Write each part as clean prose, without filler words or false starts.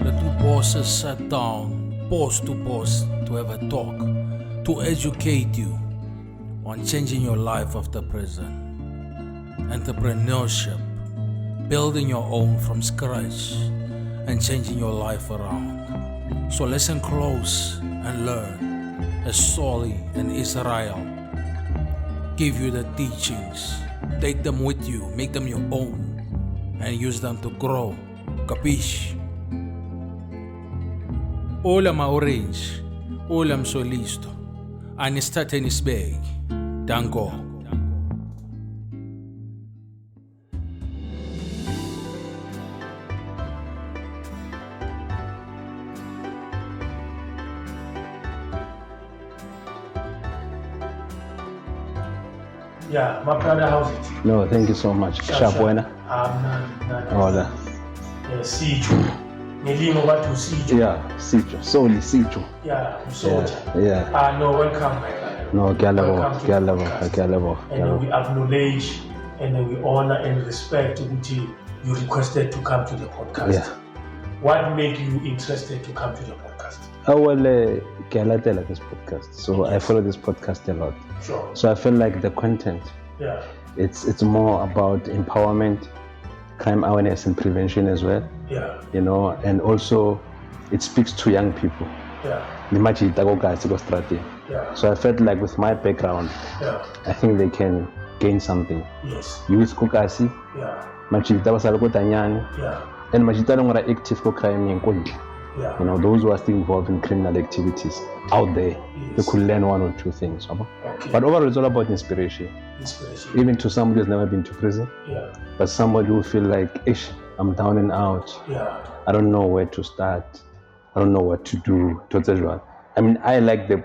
the two bosses sat down, post to post, to have a talk, to educate you on changing your life after prison. Entrepreneurship, building your own from scratch and changing your life around. So listen close and learn as Solly and Israel give you the teachings. Take them with you, make them your own, and use them to grow. Capiche? Hola ma-orange, hola msolisto, anista tennis bag, dango. Yeah, my brother, how's it? No, thank you so much. Sharp-buena. Hola. Sijo. Nilimo watu Sijo. Yeah, Sijo. Solly Sijo. Yeah, I'm soldier. Yeah. No, welcome, my brother. No, Welcome to the Galabo. And we acknowledge and we honor and respect Uti you requested to come to the podcast. Yeah. What made you interested to come to the podcast? Galatela this podcast. So Yes. I follow this podcast a lot. Sure. So I feel like the content, Yeah. it's more about empowerment, crime awareness and prevention as well. Yeah. You know, and also it speaks to young people. Yeah. Yeah. So I felt like with my background, Yeah. I think they can gain something. Yes. Youth kokasi, Yeah. machita basala kotanyani, Yeah. and machita ngora active ko crime yenkoli. Yeah. You know, those who are still involved in criminal activities out there, they Yes. could learn one or two things. Okay. But overall, it's all about inspiration. Inspiration. Even to somebody who's never been to prison, Yeah. but somebody who feel like, ish, I'm down and out. Yeah. I don't know where to start. I don't know what to do. I mean, I like the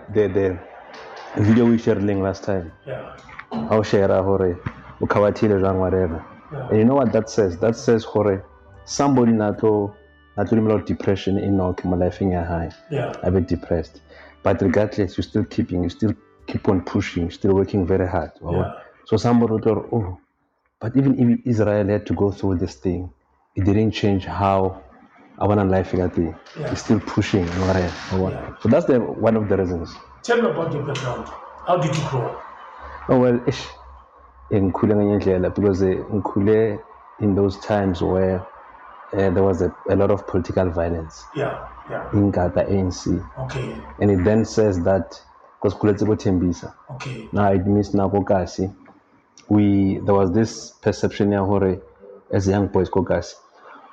video we shared last time. Yeah. How share hore, ukawatile jang whatever. Yeah. And you know what that says? That says hore, somebody nato depression in our life in a high. Yeah. A bit depressed. But regardless, you still keep on pushing, still working very hard. Yeah. So somebody would go, oh, but even if Israel had to go through this thing, it didn't change how I want to life at the. Yeah. It's still pushing. Yeah. So that's one of the reasons. Tell me about your background. How did you grow up? Oh well, because in those times where there was a lot of political violence Yeah. Yeah. in Ghana ANC, Okay. and it then says that because Okay. now it means there was this perception here, as young boys kokasi,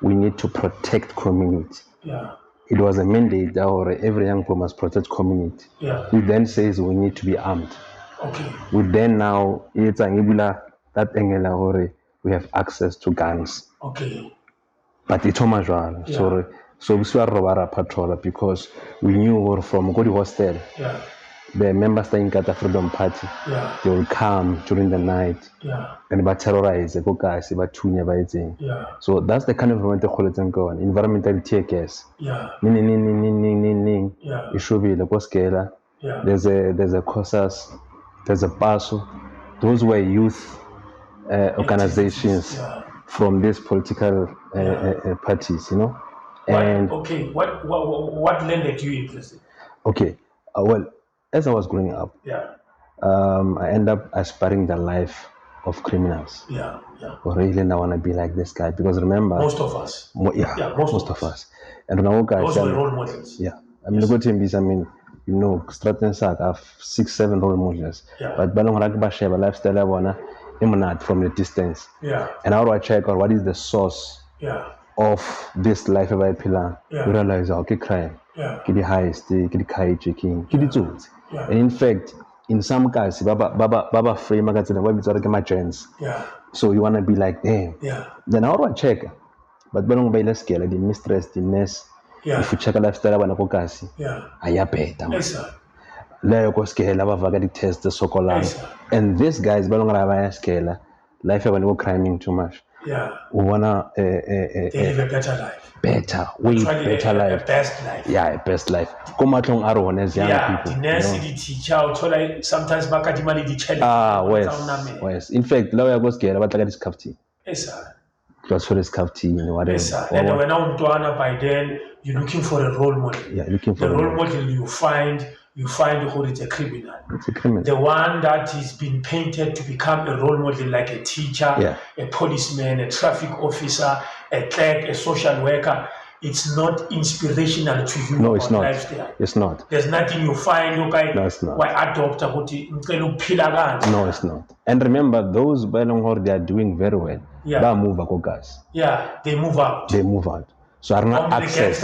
we need to protect community. Yeah. It was a mandate that every young boy must protect community. Yeah. It then says we need to be armed. Okay. We then now it's that angle we have access to guns. Okay. But it's major. Yeah. So we saw a patrol because we knew from Godi Hostel, Yeah. the members that in the Freedom Party, Yeah. they will come during the night Yeah. and they terrorize the guys, Yeah. so that's the kind of environmental go on. Environmental tear gas. Yeah. Ning. Yeah. It should be the Koskela. Yeah. There's a COSAS, there's a PASO. Those were youth organizations Yeah. from these political parties, you know. And What landed you interested? okay, well, as I was growing up, Yeah. I ended up aspiring the life of criminals. Yeah. Yeah. Or really, I want to be like this guy because remember, Most of us. most of us. And now guys, Those were role models. yeah. I mean, go to MBs. I mean, you know, Stratton Sack have 6-7 role models. Yeah. But Balong Ragbasheva lifestyle I wanna emanate from the distance. Yeah. And how do I check out what is the source Yeah. of this life of a pillar? Yeah. You realize okay, crime, Yeah. get the heist, get the hijacking, get the tools. Yeah. And in fact, in some cases, Baba free magazine, why it's my chance. Yeah. So you wanna be like them. Yeah. Then how do I check? But Balong by scale, the mistress, the nurse. Yeah. If you check a lifestyle wana kokasi, Yeah. ayabheda man. Yes, sir. Leyo koskela bavaka di test sokolana. Yes, sir. And these guys balongala bayaskela. Life yabo go criming too much. Yeah. We wanna They live a better life. way Trying better a life. best life. Yeah, a best life. Komatlong aro as young Yeah. people. The nurse, the teacher, sometimes bakadimali the challenge. West. In fact, lawa koskela batlaka discapti. Yes, sir. Close for his captain, whatever. Yes, sir. And when I'm by then, you're looking for a role model. Yeah, looking for the role model you find who is a criminal. It's a criminal. The one that is being painted to become a role model, like a teacher, a policeman, a traffic officer, a clerk, a social worker. It's not inspirational to you. No, it's not. Lifestyle. It's not. There's nothing you find. Okay, no, it's not. Why adopt No, it's not. And remember, those they are doing very well. Yeah. They move out. They move out. So are not access.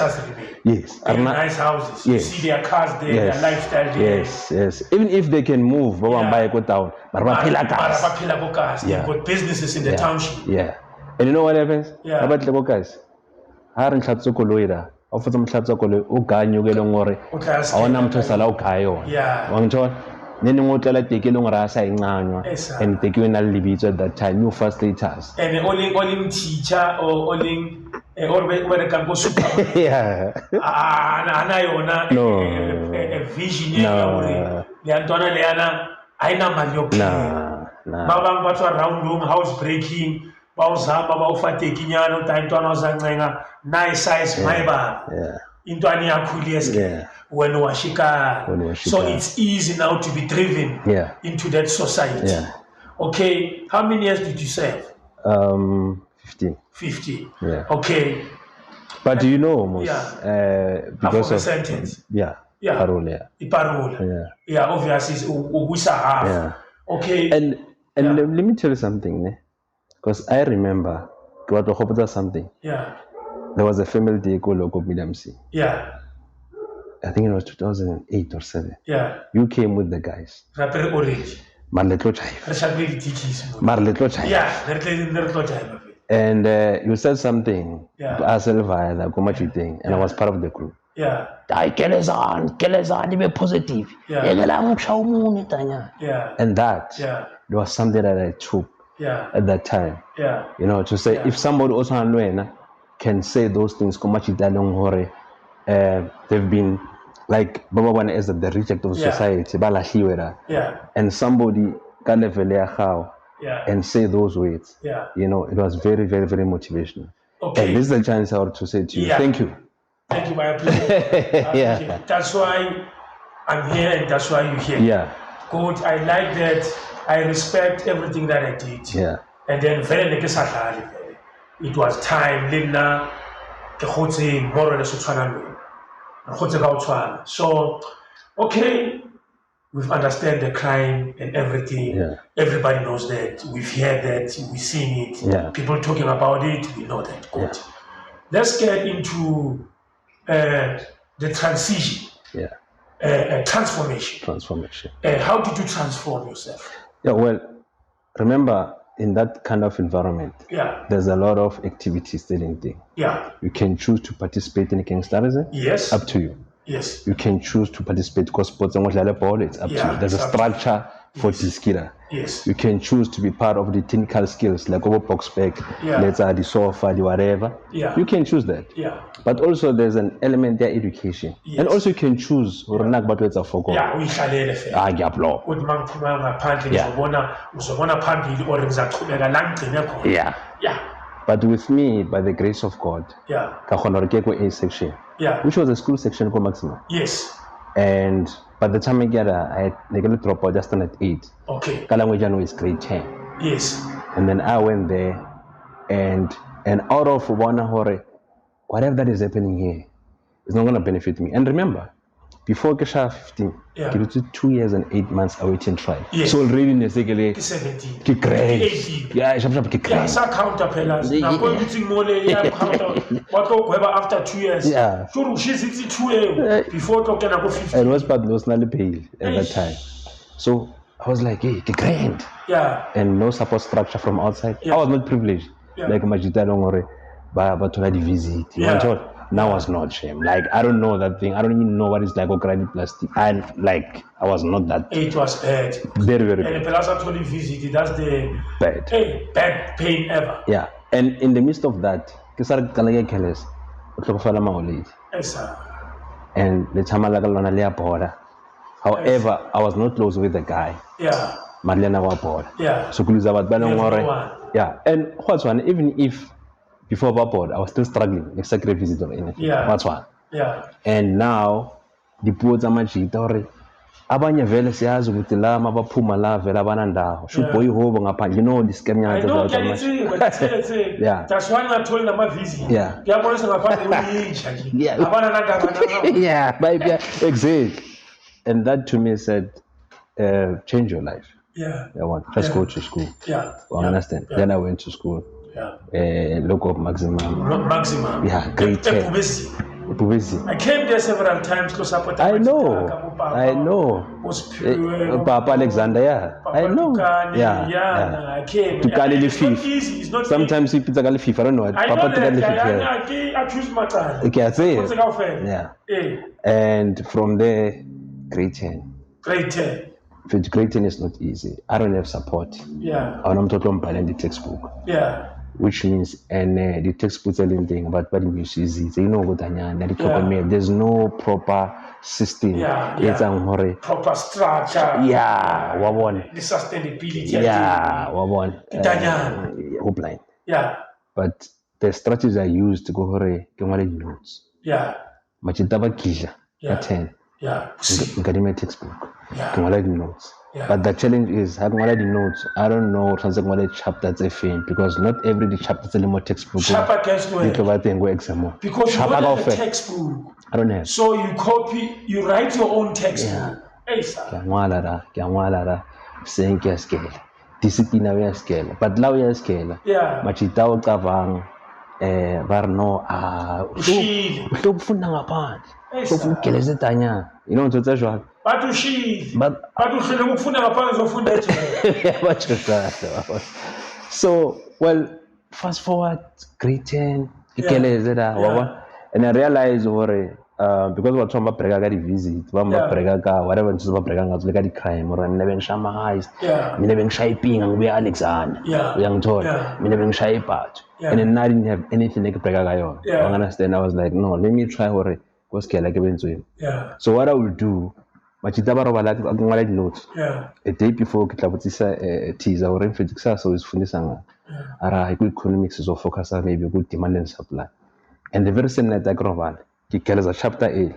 Yes. They have nice houses. Yes. You see their cars there, their lifestyle there. Yes. Even if they can move, buy go down. They've got businesses in the township. Yeah. And you know what happens? Yeah. About the guys. Haring hlatso koloira. Ofutsa mhlatso koloi o ganyo ke leng hore. A ona motho sala o kaya ona. Yeah. Wa ngithola? Nene ngotlela teke leng hore a sa inganywa. And teke wena libitso at that time, new first status. And only teacher or only or where can go super. Yeah. No. A vision. No. Leantona Leana, I know my yoke. Babang what's around room, house breaking, Bausamba, Baufa taking Yano, time to Zananga, nice size, my bar. Yeah. Into Ania Kulieski. When Washika. So it's easy now to be driven into that society. Yeah. Okay. How many years did you serve? 50. Yeah. Okay. But do you know almost because of sentence. Parole. Yeah, obviously half. Yeah. Okay. And let me tell you something, because I remember something. Yeah. There was a family day called Local Medium C. Yeah. I think it was 2008 or 7. Yeah. You came with the guys. Rapper Orange. And you said something. Yeah. And I was part of the group. Yeah. Be positive. Yeah. And that there was something that I took at that time. Yeah. You know, to say if somebody also can say those things, they've been like Baba as the reject of society. And somebody can level and say those words. You know, it was very, very, very motivational. Okay. And this is the chance I want to say to you. Thank you. Thank you, my pleasure. That's why I'm here and that's why you're here. Yeah. Good. I like that. I respect everything that I did. Yeah. And then it was time. So, okay, we've understand the crime and everything. Yeah. Everybody knows that. We've heard that. We've seen it. Yeah. People talking about it. We know that. Good. Yeah. Let's get into the transition. Yeah. Transformation. How did you transform yourself? Yeah. Well, remember, in that kind of environment, there's a lot of activities still in thing. Yeah. You can choose to participate in gangsterism. Yes. Up to you. Yes. You can choose to participate because sports and it's up to you. There's a structure for this skill. Yes. You can choose to be part of the technical skills like over box back, let's add the sofa, the whatever. Yeah. You can choose that. Yeah. But also there's an element there, education. Yes. And also you can choose or not but it's a focus. Yeah, we shall Yeah. But with me, by the grace of God, A section. Yeah. Which was a school section for maximum. Yes. And by the time I had drop out just at 8. Okay. Kalangwejan was grade 10. Yes. And then I went there and out of one hore, whatever that is happening here is not gonna benefit me. And remember, before Kesha 15, I did 2 years and 8 months awaiting trial. Yes. So already in the 17, great. Yeah, sa counter pillars. Now going to more counter. What go after 2 years? Yeah. So she's 62 before talking about 50. And was but no snally paid at that time. So I was like, hey, grand. Yeah. And no support structure from outside. I was not privileged. Like Majita Longore, but to the visit. Now I was not shame. Like I don't know that thing. I don't even know what it's like organic plastic. And like I was not that. It was bad. Very, very bad. And the last actually visited, that's the bad pain ever. Yeah. And in the midst of that, Kesar Kalaya Keles, Yes, sir. And the Chamalaka border. However, I was not close with the guy. Yeah. Madlena wa border. Yeah. So Kuluzabat Banamore. Yeah. And what's one, even if before board, I was still struggling. Executive visit or anything. That's why. Yeah. And now, the poor Zamajita, abanye vele siyazi ukuthi la mabaphuma la vela banandawo should boy hobo ngaphandle you know this Kenya I know it's yeah that's why I told them visit yeah ngiyabonisa ngaphandle uyinja nje abana nandaba yeah baby exactly and that to me said change your life just go to school understand then I went to school local maximum grade 10 I came there several times to support I know Papa Alexander I know I came it's not sometimes easy. It's not FIFA I don't know Papa I choose my time okay I say and from there grade 10 grade 10 is not easy I don't have support I'm talking about the textbook which means and the textbooks are thing about what English is you know what there's no proper system it's proper structure the sustainability blind but the strategies I used to go notes machitaba kisha 10 my textbook notes but the challenge is I the notes I don't know chapters because not every chapter is in textbook because you got the textbook I don't have so you write your own textbook saying scale discipline we scale but now we scale machita ucabanga barno ukufunda ngaphandle ukugeleza etanya you know what I'm saying but uhlele ukufunda ngaphandle uzofunda so well fast forward grade 10 igeleze and I realized because what some breka ka di visit bamba breka ka whatever nje breka ngazo ka di crime or mina bengishama highs mina bengishaya ipinga ngibuya Alexander uyangithola mina bengishaya ipatho and then I didn't have anything like breka ka yona I understand I was like no let me try go scale ke benzweni so what I will do machita ba roba la notes a day before ke tla botsisa teaser or mfethu kusasa uzifundisa nga ara ku economics is focus maybe ku demand and supply and the very same night I grow ke keleza chapter A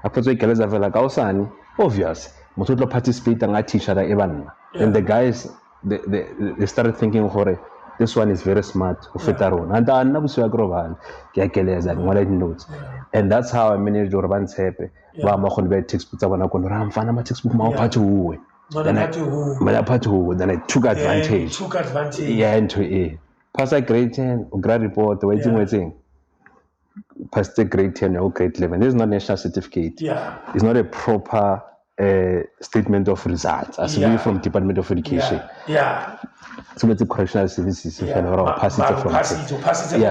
after so keleza vela ka usani obvious motho tlo participate nga teacher da ebanna and the guys they started thinking hore this one is very smart ufeta rona and anna busiwa groban ke keleza ngwala notes and that's how I managed to run tepe ba ma khona be textbook tsa bona kono ra mfana ma textbook ma uphathe uwe then I took advantage into A pass grade 10 grade report waiting past the grade 10 or grade 11 this is not national certificate it's not a proper statement of results as we from Department of Education so it's a correctional services pass it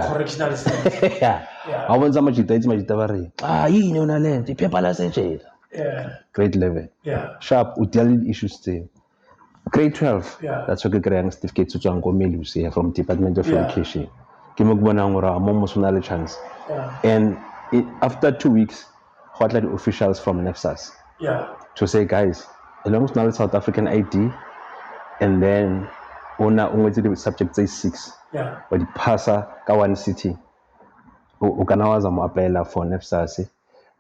correctional services I want some machita bari yini una lento iphepha la senjela grade 11 sharp u deal with issues there grade 12 that's what grade certificate to tswang ko Melusi from Department of Education ke mo bona ngora mo mosonale chance and after 2 weeks what the officials from NEFSAS to say guys along with South African ID and then una the subject say 6 but the passa ka one city u kana waza mo apply for NEFSAS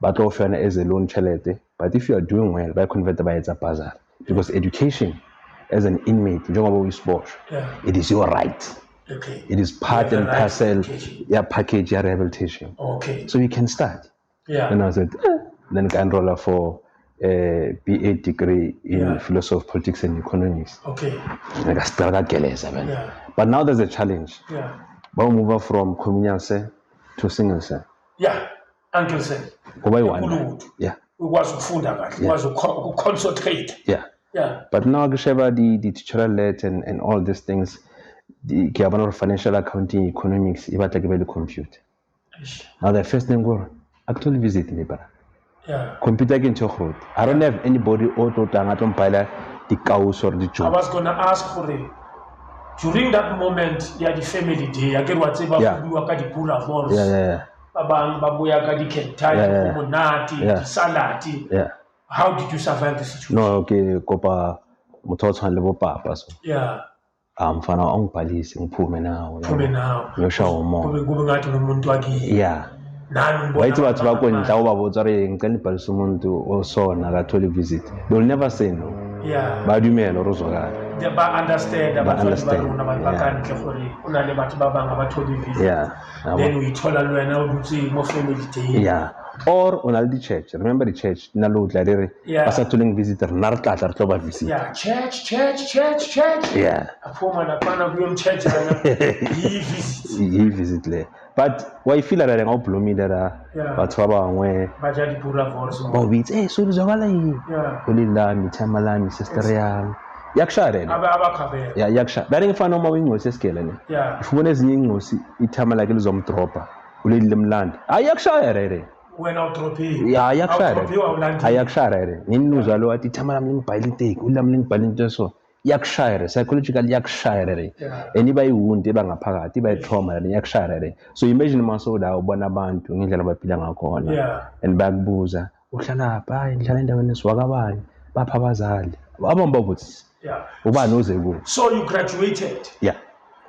but offer as a loan chelete but if you are doing well by convert by a bazar because education as an inmate njengoba uyisibosho it is your right it is part and parcel package rehabilitation so you can start and I said then can enroll for a BA degree in philosophy, politics and economics like I started geleza man but now there's a challenge we move from communal to single uncle say we was ukufunda kahle was concentrate but now the teacher let and all these things the financial accounting economics ibatla ke be le computer now the first thing go actually visit me bara computer ke ntho khot I don't have anybody auto tanga to mpala the cows or the job I was going to ask for it during that moment the family day I get whatever bua ka di pula balls babang babuya ka di kentai monati di salad how did you survive the situation no okay kopa motho tshwana le bo papa so mfana awungibhalisi ngiphume nawo ngiyoshawa umoya kube ngathi umuntu wakini yeah wayithi bathu bakwenhla ubabotsa re ngicela ibhalisa umuntu osona akatholi visit they will never say no badumela or uzwakala ba understand abantu baruna bakantle gore una le batho ba bang abatholi visit then we thola lwena ukuthi mo family day or on al di church remember the church na lo tla re ba sa toleng visitor na re tla re tlo ba visit church afoma na pana ku church he visit le but why feel like nga ublomi dara batho ba bangwe ba ja di pura force ba bitse so uzwakala yi ulila mithama la mi sister yami yakushare abakhabela yakushare bari ngifana uma wingosi esikele ne ufuna ezinye ingosi ithama lakhe lizomdropa ulile mlandi ayakushare re wena udropi ayakushare re nginuza lo athi ithama lami ngibhayile intake ulami ngibhayile into so yakushare psychological yakushare eniba iwundi ebangaphakathi iba itrauma yakushare so imagine masoda ubona abantu ngendlela abaphila ngakhona and bakubuza uhlala pha ngihlala endaweni esiwakabani bapha abazali abambabuthi ubani uze ku so you graduated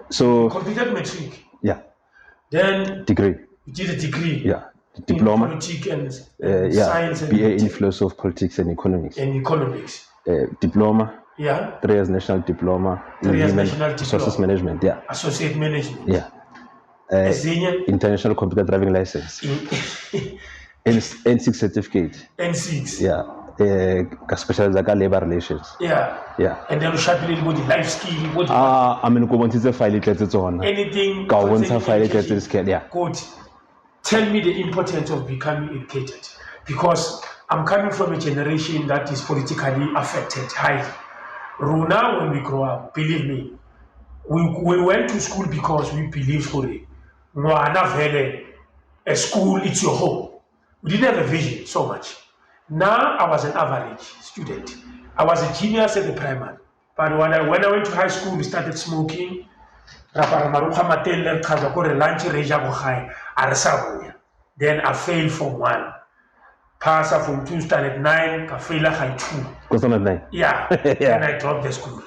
so you completed matric then degree you did a degree diploma in politics and science and BA in philosophy of politics and economics diploma 3 years national diploma in human resources management associate management international computer driving license N6 certificate N6 ka specialize ka labor relations and then sharply body life skill what I mean go bontse file tletse tsona anything ka bontsha file tletse skill good tell me the importance of becoming educated because I'm coming from a generation that is politically affected highly. Runa, when we grow up, believe me, we went to school because we believed for it. A school, it's your home. We didn't have a vision so much. Now I was an average student. I was a genius at the primary. But when I went to high school, we started smoking. Then I failed from 1. Pass from 2, standard 9, I failed high 2. Standard 9? And I dropped the school.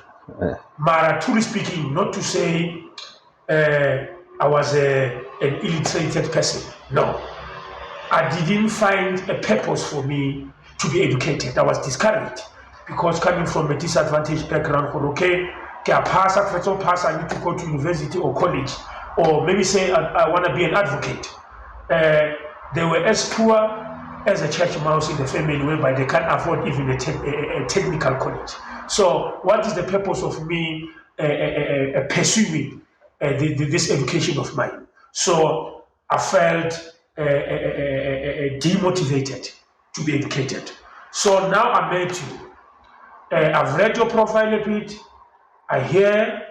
But truly speaking, not to say I was an illiterate person. No. I didn't find a purpose for me to be educated. I was discouraged because coming from a disadvantaged background, I need to go to university or college, or maybe say I want to be an advocate. They were as poor as a church mouse in the family, whereby they can't afford even a technical college. So what is the purpose of me pursuing this education of mine? So I felt demotivated to be educated. So now I met you. I've read your profile a bit. I hear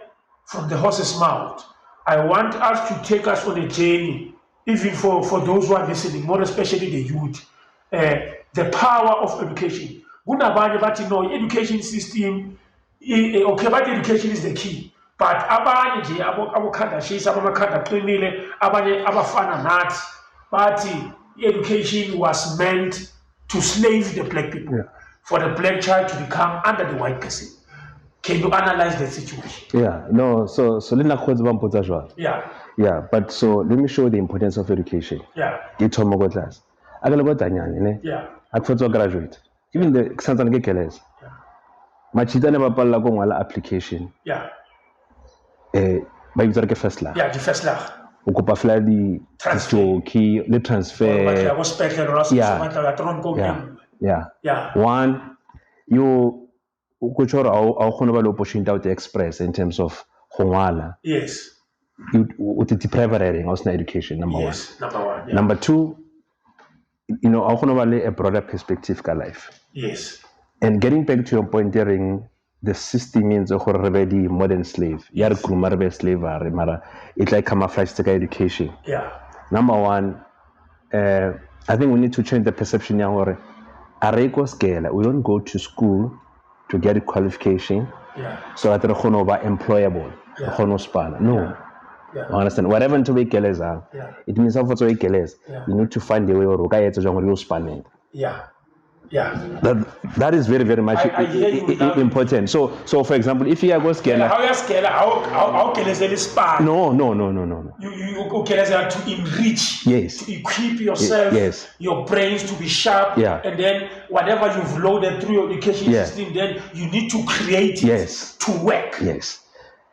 from the horse's mouth. I want us to take us on a journey, even for those who are listening, more especially the youth. The power of education. Education system, okay, but education is the key. But education was meant to slave the black people, for the black child to become under the white person. Can you analyze the situation? But so let me show the importance of education. Class. I graduate. Even the Santan Gekeles. Machita never palla go wala application. By the first la. The first la. Ukupa fly the transfer. One, you kuchora au khona ba opportunity to express in terms of khongwala. Yes. You with the private reading also education number one. Number one. Number two, you know, a broader perspective ka life. Yes. And getting back to your point during the system means already modern slave. Yar kumarbe slavery mara it's like camouflage to education. Number one, I think we need to change the perception now. We don't go to school to get a qualification so that we're employable. No. Understand? Whatever until we it means you need to find a way or That is very, very much important. So for example, if you go scale, how you scale? How can you spa? No. You can to enrich, yes, to equip yourself, yes, your brains to be sharp, and then whatever you've loaded through your education system, then you need to create it to work.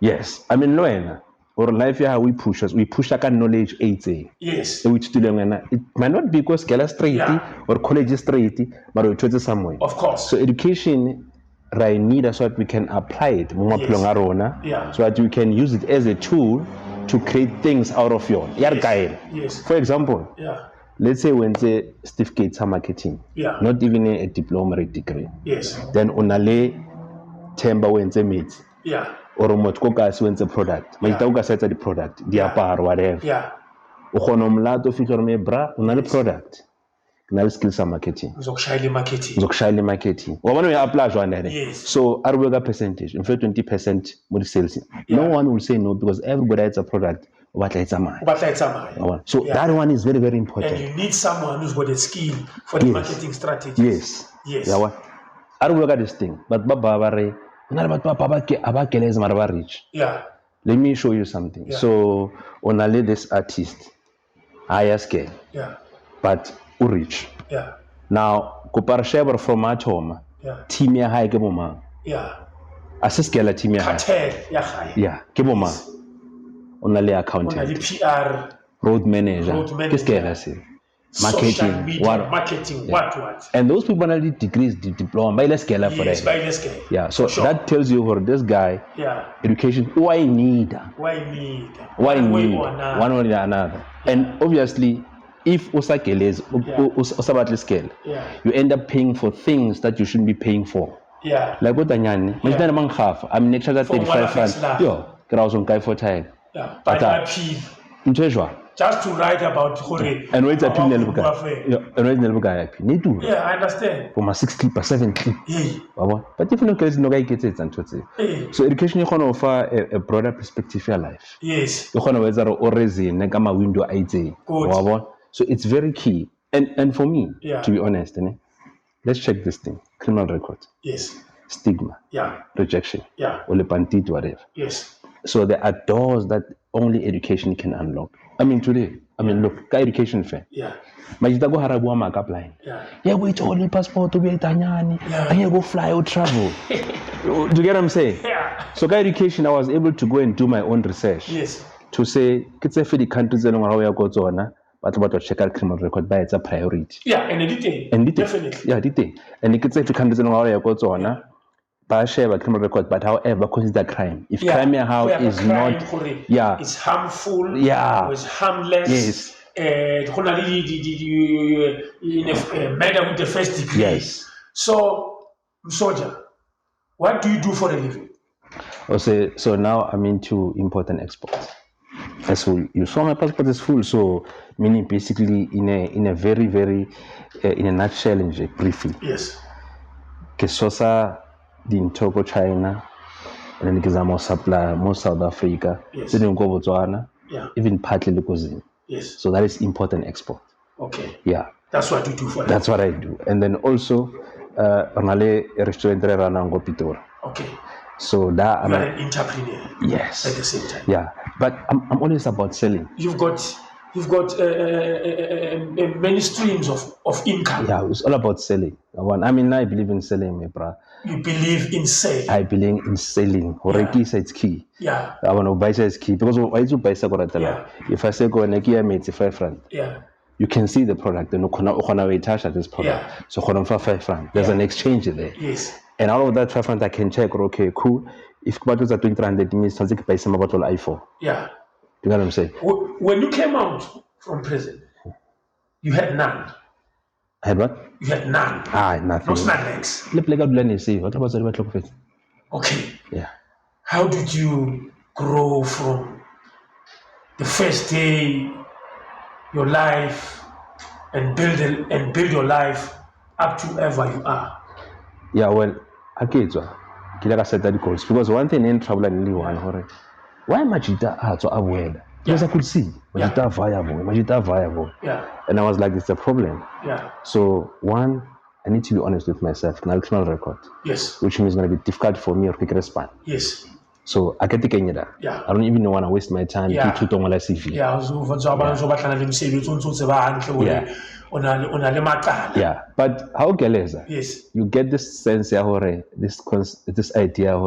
Yes. I mean, no, or life here we push that knowledge 80. Yes. Which to them, it might not be because scale straight or college straight, but we try to somewhere. Of course. So education right need so that we can apply it, so that we can use it as a tool to create things out of your yes. For example, let's say when the certificates are marketing, not even a diploma or a degree. Yes. Then onale temba when they meet. Or motkokas when the product. Maitauka sets the product, diapar, whatever. Uhonomlato feature me bra, unale product. Now skills are marketing. Zokshali marketing. When we apply one, so our work percentage, in fact 20% more sales. No one will say no because everybody has a product. What it's a mine. So that one is very, very important. And you need someone who's got a skill for the marketing strategy. Yes. I work at this thing, but Baba. Let me show you something. So on a this artist, higher scale, but rich. Now, Kuparshever from at home, Timia High Keboma. Assiscala Timia High. Keboma. On a accountant. On a PR. Road manager. Marketing, what? And those people only degrees, diploma, by less scale for that. Yeah, so that tells you for this guy, education, why need one or another. And obviously, if Osakeles, Osabatli scale, you end up paying for things that you shouldn't be paying for. Like what Danyani, Majdan among half, I'm next to 35 francs. Yo, Kraus on Kai for time. But just to write about Hore. And wait a pinel guy. I understand. For my 6 clip or 7 clip. But if no case, no guy gets it. So education you can offer a broader perspective of your life. Yes. You can whether always in Negama window ID. So it's very key. And for me, to be honest, let's check this thing. Criminal record. Yes. Stigma. Rejection. Or lepantite, whatever. Yes. So there are doors that only education can unlock. Today, look, education fair. Majita go harabu ma apply. Wait only passport to be Italian. And you go fly or travel. Do you get what I'm saying? So education, I was able to go and do my own research. To say, it's a the countries that how you go to honor, but what to check out criminal record by it's a priority. And detail. Definitely. Detail. And it's a the countries that how you go to honor. Share a criminal record, but however, consider crime. If crime how is not, it's harmful, or it's harmless. In a matter with the first degree. So, soldier, what do you do for a living? So now I'm into import and export. So you saw my passport is full. So meaning basically in a very, very in a nutshell, briefly. Kesosa. In Togo, China, and then more supply, more South Africa, then go Botswana, even partly Lukozin. So that is import and export. That's what you do for That's what I do. And then also, Ranale restaurant Ranango Pitor. So that I'm an entrepreneur. Yes. At the same time. But I'm always about selling. You've got many streams of income. It's all about selling. I believe in selling, my bro. You believe in selling. I believe in selling. Horeki is key. I want to buy is key because why do buy if I say go and I make 5 francs. You can see the product and you attach at this product. So for 5 francs, there's an exchange there. And all of that 5 francs I can check. Okay, cool. If bottles are 200, it means something buy some bottle iPhone. You know what I'm saying? When you came out from prison, you had none. I had what? You had none. Nothing. No snacks. Okay. How did you grow from the first day, your life, and build your life up to wherever you are? Well, I said that because one thing in trouble and why Majita to avoid? Because I could see Majita viable. And I was like, it's a problem. So one, I need to be honest with myself. Now, criminal record. Yes. Which means it's going to be difficult for me or quick respond. Yes. So I get the Kenya. Yeah. I don't even want to waste my time to CV. Yeah. But how galeza? Yes. You get this sense this idea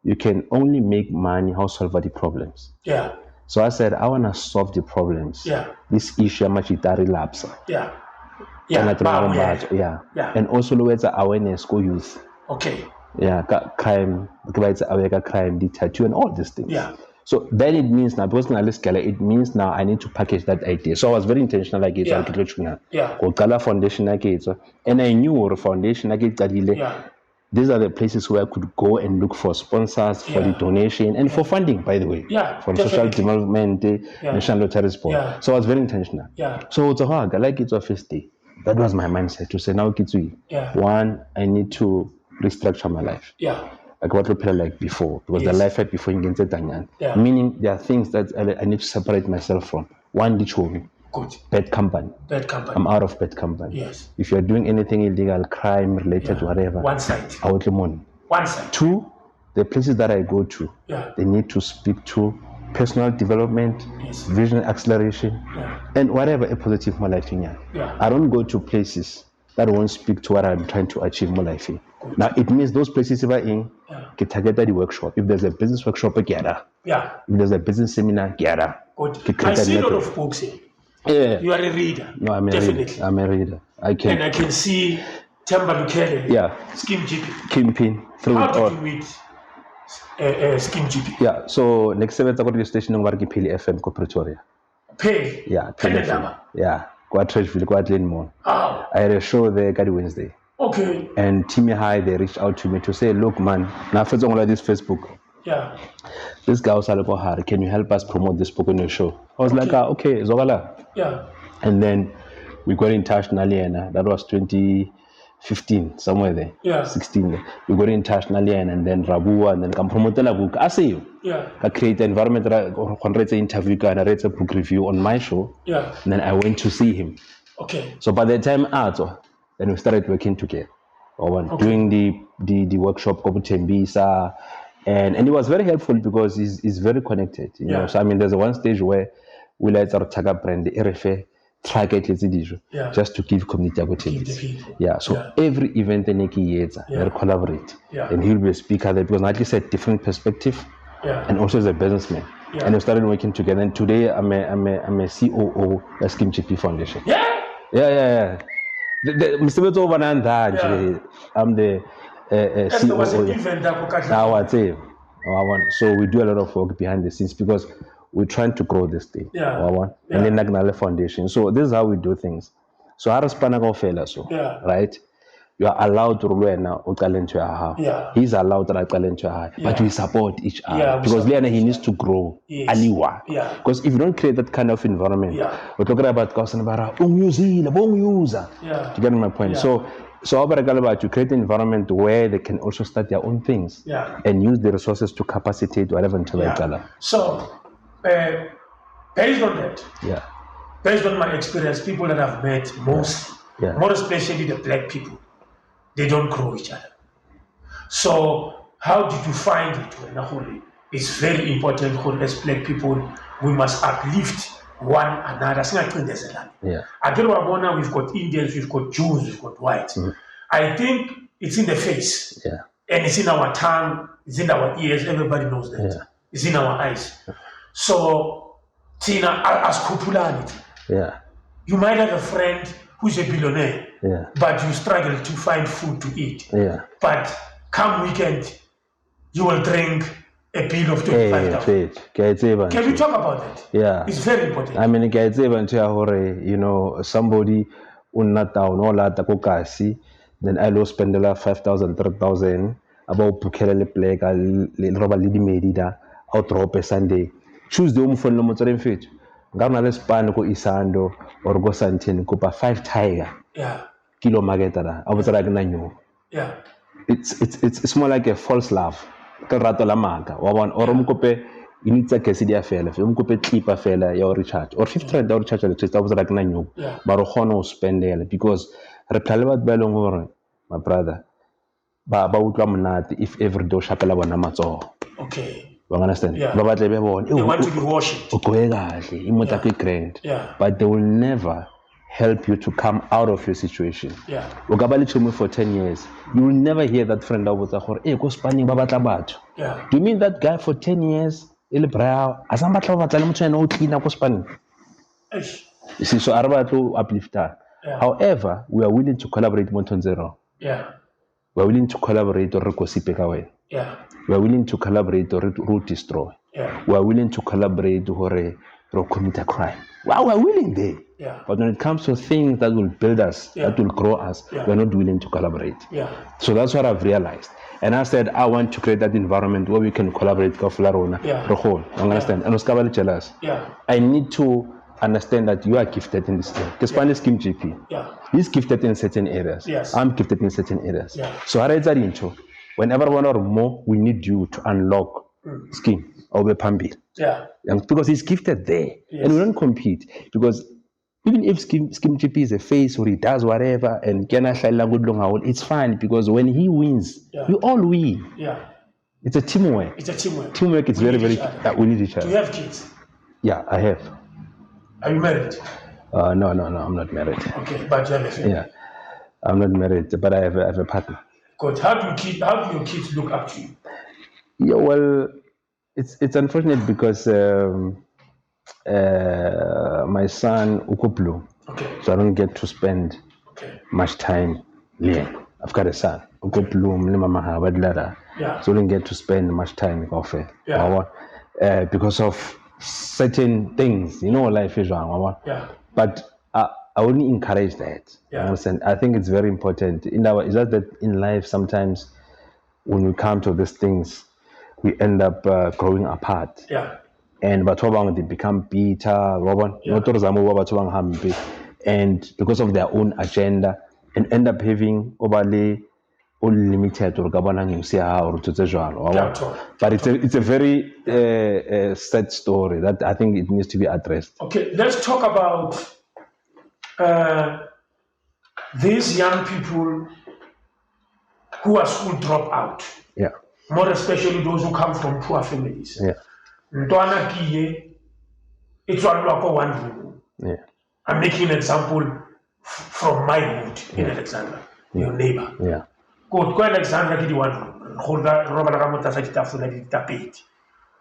you can only make money how solve the problems. Yeah. So I said I want to solve the problems. Yeah. This issue machitari lapse. Yeah. Yeah. And also lower awareness go youth. Okay. Yeah, crime, crime, the tattoo, and all these things. Yeah. So then it means now, because now it means now I need to package that idea. So I was very intentional like it. Yeah. Foundation like it. And I knew a foundation like it. These are the places where I could go and look for sponsors, for the donation, and for funding, by the way. Yeah. For social development, National Lottery Sport. Yeah. So I was very intentional. Yeah. So it's a hard, I like it to first day. That was my mindset to say now Kitsui. Yeah. One, I need to restructure my life. Yeah. Like what we play like before. Because the life I had before you can say yeah. Meaning there are things that I need to separate myself from. One, the children. Good. Bad company. Bad company. I'm out of bad company. Yes. If you're doing anything illegal, crime related to whatever. One side. I want the money. One side. Two, the places that I go to, they need to speak to personal development, vision acceleration, and whatever a positive my life in. I don't go to places that won't speak to what I'm trying to achieve my life in. Now it means those places if I in, get targeted the workshop. If there's a business workshop, get her. Yeah. If there's a business seminar, get her. Good. I see a lot of books here. Yeah. You are a reader. No, I'm a Definitely. reader. I'm a reader. I can see Temba Lukele. Yeah. Skeem GP. Kingpin. How did you meet Skeem GP? Yeah. So next 7th I got the station on Wargi Pili FM ko Pretoria. Pay. Yeah. Yeah. Go at Trashville, go at Glenmore. Oh. I had a show there every Wednesday. Okay. And Timmy High, they reached out to me to say, look, man, now first on this Facebook. Yeah. This guy was like, can you help us promote this book on your show? I was like, okay, Zogala. Yeah. And then we got in touch, Naliana. That was 2015, somewhere there. Yeah. 16 there. We got in touch, Naliana, and then Rabua, and then come promote the book. I see you. Yeah. I create an environment, I read an interview, and I read a book review on my show. Yeah. And then I went to see him. Okay. So by the time then we started working together. Doing the workshop, Tembisa, and it was very helpful because he's very connected. You know, so I mean, there's one stage where we let our Taga brand the RFA track it just to give community opportunities. Yeah. So every event in they collaborate, and he'll be a speaker there because, like you said, different perspective, and also as a businessman. Yeah. And we started working together. And today I'm a COO at Skeem GP Foundation. Yeah. Mr. I'm the CEO. So we do a lot of work behind the scenes because we're trying to grow this thing. And then Nagnale Foundation. So this is how we do things. So right? You are allowed to learn talent you have. He's allowed to talent you have. But we support each other because he needs to grow. Because if you don't create that kind of environment, we're talking about user. You get my point? So about you create an environment where they can also start their own things and use the resources to capacitate whatever. So based on that, based on my experience, people that I've met most, more especially the black people, they don't grow each other. So how did you find it? It's very important as black people, we must uplift one another. Again, we've got Indians, we've got Jews, we've got whites. I think it's in the face. And it's in our tongue, it's in our ears, everybody knows that. It's in our eyes. So Tina, as Kupulani, you might have a friend who's a billionaire, but you struggle to find food to eat. But come weekend, you will drink a bill of 25,000. Can we talk about that? It's very important. I mean, you know, somebody unna town or la takokasi, then I will spend 5,000, 3,000 about Pukele Plega, Roba Lidi Medida, out drop a Sunday. Choose the phone no motor in fit. Gamma span go Isando or go Santin, Kupa 5 tiger. Kilo Magetara. I was like Nanu. It's more like a false love. Ratola Maga, or one Oromcope, you need to Cassidy affair, if you could keep a fella, your recharge, or 50 recharge, I was like Nanu, Barohono spend there because My brother, if every do shapela bona matsoho. Okay. You understand? Yeah. They They want to be worshipped. Yeah. But they will never help you to come out of your situation. Yeah. For 10 years, you will never hear that friend out with Yeah. Do you mean that guy for 10 years? You see, so Araba uplifter. However, we are willing to collaborate Montonzero. Yeah. We are willing to collaborate or Yeah. we are willing to collaborate or root destroy. Yeah. We are willing to collaborate or commit a crime. Wow, we are willing there. Yeah. But when it comes to things that will build us, that will grow us, we are not willing to collaborate. Yeah. So that's what I've realized. And I said, I want to create that environment where we can collaborate. Understand? And jealous. Yeah. I need to understand that you are gifted in this thing. Because Skeem GP. Yeah. He's gifted in certain areas. Yes. I'm gifted in certain areas. Yeah. So whenever one or more, we need you to unlock Skeem or Pambi. Yeah. Because he's gifted there. Yes. And we don't compete. Because even if Skeem GP is a face or he does whatever and it's fine because when he wins, we all win. Yeah. It's a teamwork. Teamwork is very, very we need each other. Do you have kids? Yeah, I have. Are you married? No, I'm not married. Okay, but you have a family. Yeah. I'm not married, but I have a partner. Good. How do your kids look up to you? Yeah, well, it's unfortunate because my son Ukuplu, so I don't get to spend much time there. I've got a son Ukuplu, so I don't get to spend much time with because of certain things, life is wrong. But I wouldn't encourage that. Understand? I think it's very important. It's just that in life sometimes when we come to these things, we end up growing apart. Yeah. And they become bitter, and because of their own agenda, and end up having unlimited but it's a very sad story that I think it needs to be addressed. Okay, let's talk about these young people who are school dropout. Yeah. More especially those who come from poor families. Yeah. It's one room. Yeah. I'm making an example from my hood in Alexandra, your neighbor. Yeah. Go Alexandra, get one room.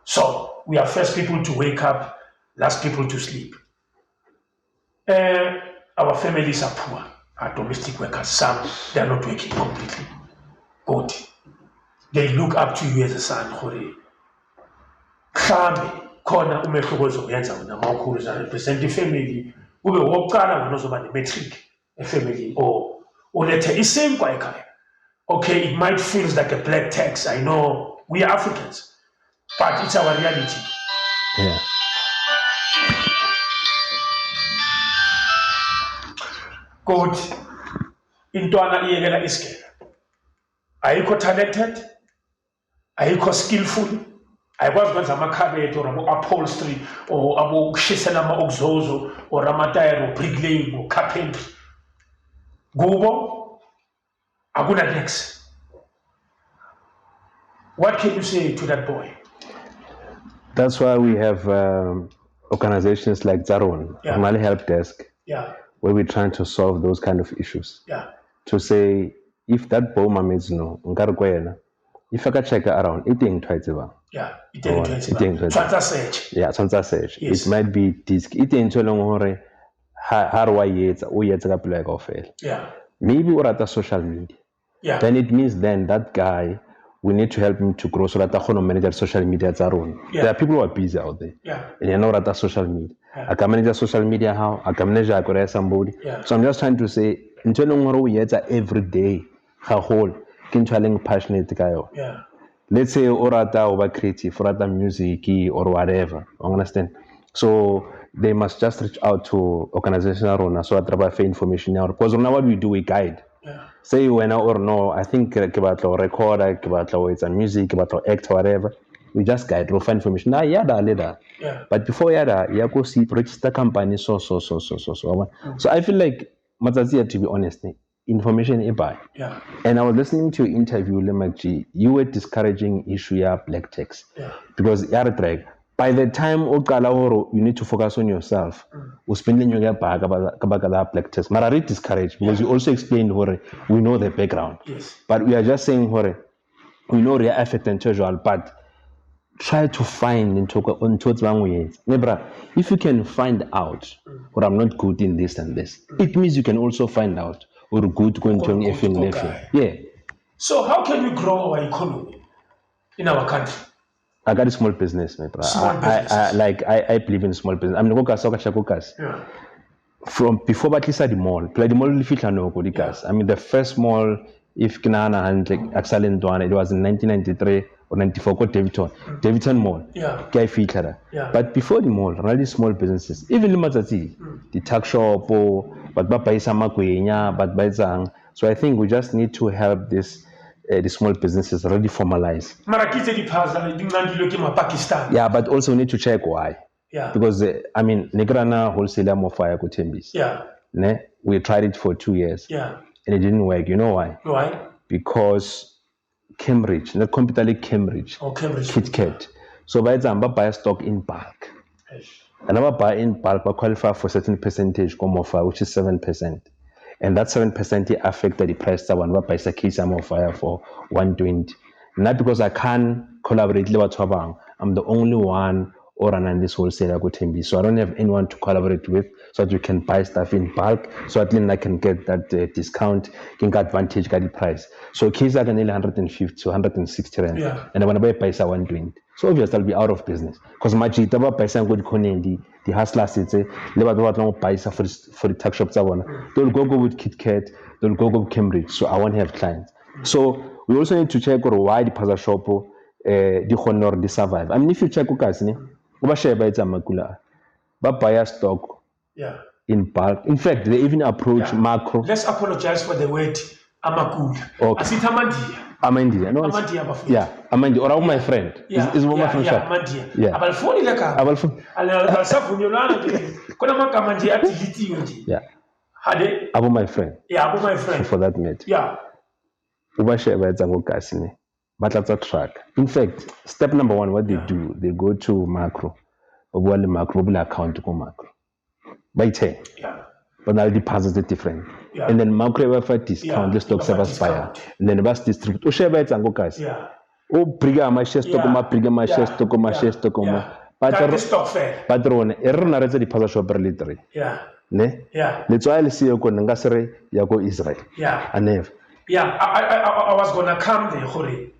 So we are first people to wake up, last people to sleep. Our families are poor. Our domestic workers, some they are not working completely. Good. They look up to you as a son. Khona umehluko yenza wena mawukhulu za represent ifamily ube wokuqala wena ozoba ne-matric efamily or ulethe isinkwa ekhaya. Okay, it might feel like a black tax. I know we are Africans, but it's our reality. Yeah. Good. Intwana iyekela isikela. Ayikho talented, ayikho skillful. Ayikwazi ukwenza amakhabethe or abo-upholstery or abokushisela ama-oxozo or amatayere or bricklaying or carpentry. Kubo akuna-next. What can you say to that boy? That's why we have organizations like Zaron, Mali Help Desk, where we're trying to solve those kind of issues. To say, if that boy means no, if I can check around, it ain't twice about. It ain't search. Yeah, search. It might be disc. It ain't so long. How do I yet? Maybe we're at social media. Then it means that guy, we need to help him to grow so that I can manage social media at our own. There are people who are busy out there. And you're not at social media. I can manage social media how? I can manage somebody. So I'm just trying to say, every day, how whole, passionate guy. Let's say orata over creative, orata music or whatever. Understand? So they must just reach out to organizations around so that for information now. Because now what we do, we guide. Say when or no, I think about record, about it's a music, about act, whatever. We just guide, we'll find information. But before you go see register company, so. So I feel like Matseke, to be honest, information ibai. Yeah. And I was listening to your interview, Matseke. You were discouraging issue ya black tax. Yeah. Because by the time you need to focus on yourself, spending your black tax. But I really discouraged because you also explained we know the background. Yes. But we are just saying we know the effect and casual, but try to find if you can find out I'm not good in this and this, it means you can also find out or good going to yeah. So how can we grow our economy in our country? I got a small business, my brother. I believe in small business. I'm Yeah. From before the mall, the mall I mean the first mall if Kinana and like excellent one, it was in 1993 or 94 called Davidson Mall. Yeah. Guy feature. Yeah. But before the mall, really small businesses, even the Matseke, the tuck shop, but by some but by zang. So I think we just need to help this the small businesses really formalize. Pakistan. Yeah, but also we need to check why. Yeah. Because I mean, Negrana wholesaler more fire Kutembis. Yeah. Ne? We tried it for 2 years. Yeah. And it didn't work. You know why? Why? Because Cambridge, not computer like Cambridge. Oh, Cambridge. KitKat. So by example, buy stock in bulk. Yes. And I buy in bulk, but qualify for a certain percentage come offer, which is 7%. And that 7% affected the price that one buy a case I'm offer for 120. Not because I can't collaborate with Wabang. I'm the only one or an this wholesaler go Tembi. So I don't have anyone to collaborate with so that you can buy stuff in bulk. So at least I can get that discount, can get advantage, get the price. So case I can nearly 150 to 160 rand. Yeah. And I want to buy paisa 120. So obviously I'll be out of business. Because my chitaba paisa good konendi, the hustlers it's a level paisa for the tuck shops I want. They'll go with KitKat, they'll go with Cambridge. So I want to have clients. So we also need to check why the pasa shop the honor the survive. I mean if you check buy stock in bulk. In fact, they even approach macro. Let's apologize for the word amakula. Okay. Amandia. No, yeah, Amandia. Or my friend. Yeah. Is one from shop. Amandia. Yeah. Abalfoni leka. Abalfoni. Kuna makamandia activity yoji. Yeah. Hade. Abo my friend. Yeah, abo my friend. For that matter. Yeah. Track. In fact, step number one, what they do, they go to macro. Macro account to macro. By 10. Yeah. But now the deposits are different. Yeah. And then macro ever discount the stocks ever buyer. And then bus distribute. O share by Tango guys. Yeah. Oh, briga my share stock, my share stock, my share stock. But stock fair. Patron, error the deposit shop per Yeah. Ne? Yeah. Let's why I see you go Nangasere, Yago Israel. Yeah. And yeah, I was gonna come there, Hori.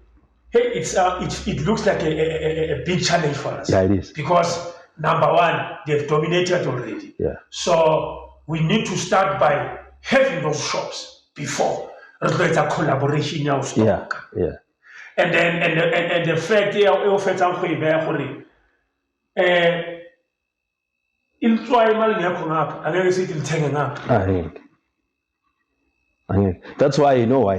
Hey, it looks like a big challenge for us. Yeah, it is. Because number one, they've dominated already. Yeah. So we need to start by having those shops before. There's a collaboration now. Yeah. Yeah. And then and the fact they are in that's why you know why